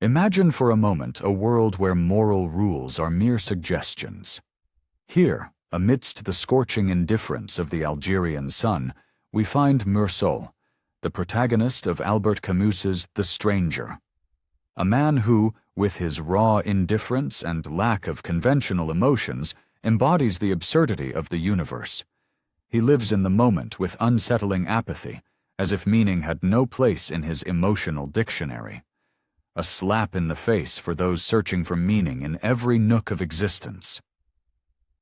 Imagine for a moment a world where moral rules are mere suggestions. Here, amidst the scorching indifference of the Algerian sun, we find Meursault, the protagonist of Albert Camus's The Stranger. A man who, with his raw indifference and lack of conventional emotions, embodies the absurdity of the universe. He lives in the moment with unsettling apathy, as if meaning had no place in his emotional dictionary. A slap in the face for those searching for meaning in every nook of existence.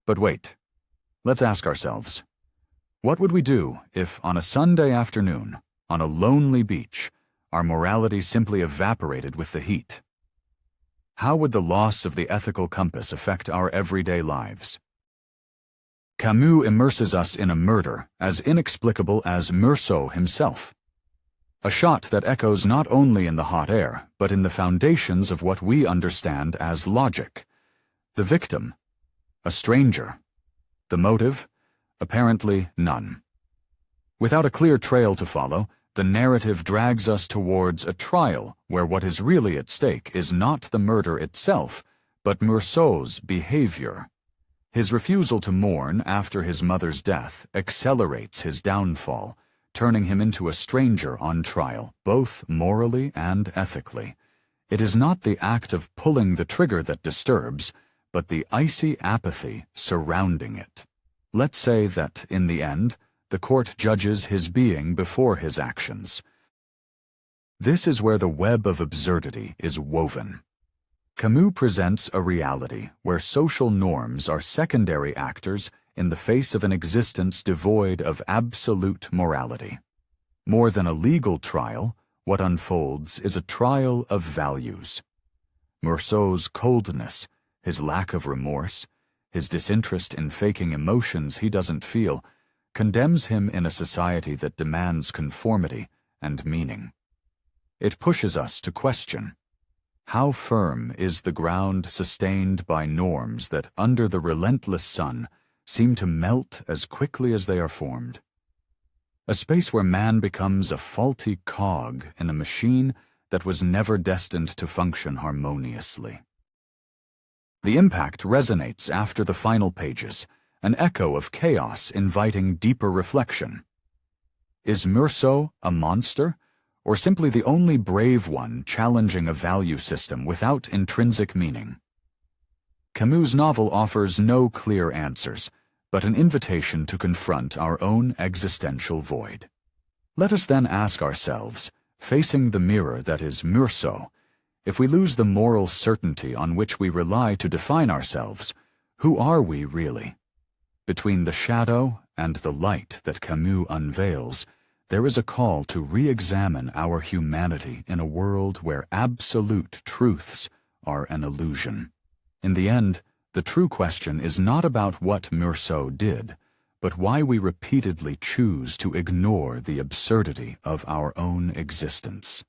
But wait, let's ask ourselves, what would we do if on a Sunday afternoon, on a lonely beach, our morality simply evaporated with the heat? How would the loss of the ethical compass affect our everyday lives? Camus immerses us in a murder as inexplicable as Meursault himself. A shot that echoes not only in the hot air, but in the foundations of what we understand as logic. The victim, a stranger. The motive, apparently none. Without a clear trail to follow, the narrative drags us towards a trial where what is really at stake is not the murder itself, but Meursault's behavior. His refusal to mourn after his mother's death accelerates his downfall, turning him into a stranger on trial, both morally and ethically. It is not the act of pulling the trigger that disturbs, but the icy apathy surrounding it. Let's say that, in the end, the court judges his being before his actions. This is where the web of absurdity is woven. Camus presents a reality where social norms are secondary actors in the face of an existence devoid of absolute morality. More than a legal trial, what unfolds is a trial of values. Meursault's coldness, his lack of remorse, his disinterest in faking emotions he doesn't feel, condemns him in a society that demands conformity and meaning. It pushes us to question, how firm is the ground sustained by norms that, under the relentless sun, seem to melt as quickly as they are formed? A space where man becomes a faulty cog in a machine that was never destined to function harmoniously. The impact resonates after the final pages, an echo of chaos inviting deeper reflection. Is Meursault a monster, or simply the only brave one challenging a value system without intrinsic meaning? Camus' novel offers no clear answers, but an invitation to confront our own existential void. Let us then ask ourselves, facing the mirror that is Meursault, if we lose the moral certainty on which we rely to define ourselves, who are we really? Between the shadow and the light that Camus unveils, there is a call to re-examine our humanity in a world where absolute truths are an illusion. In the end, the true question is not about what Meursault did, but why we repeatedly choose to ignore the absurdity of our own existence.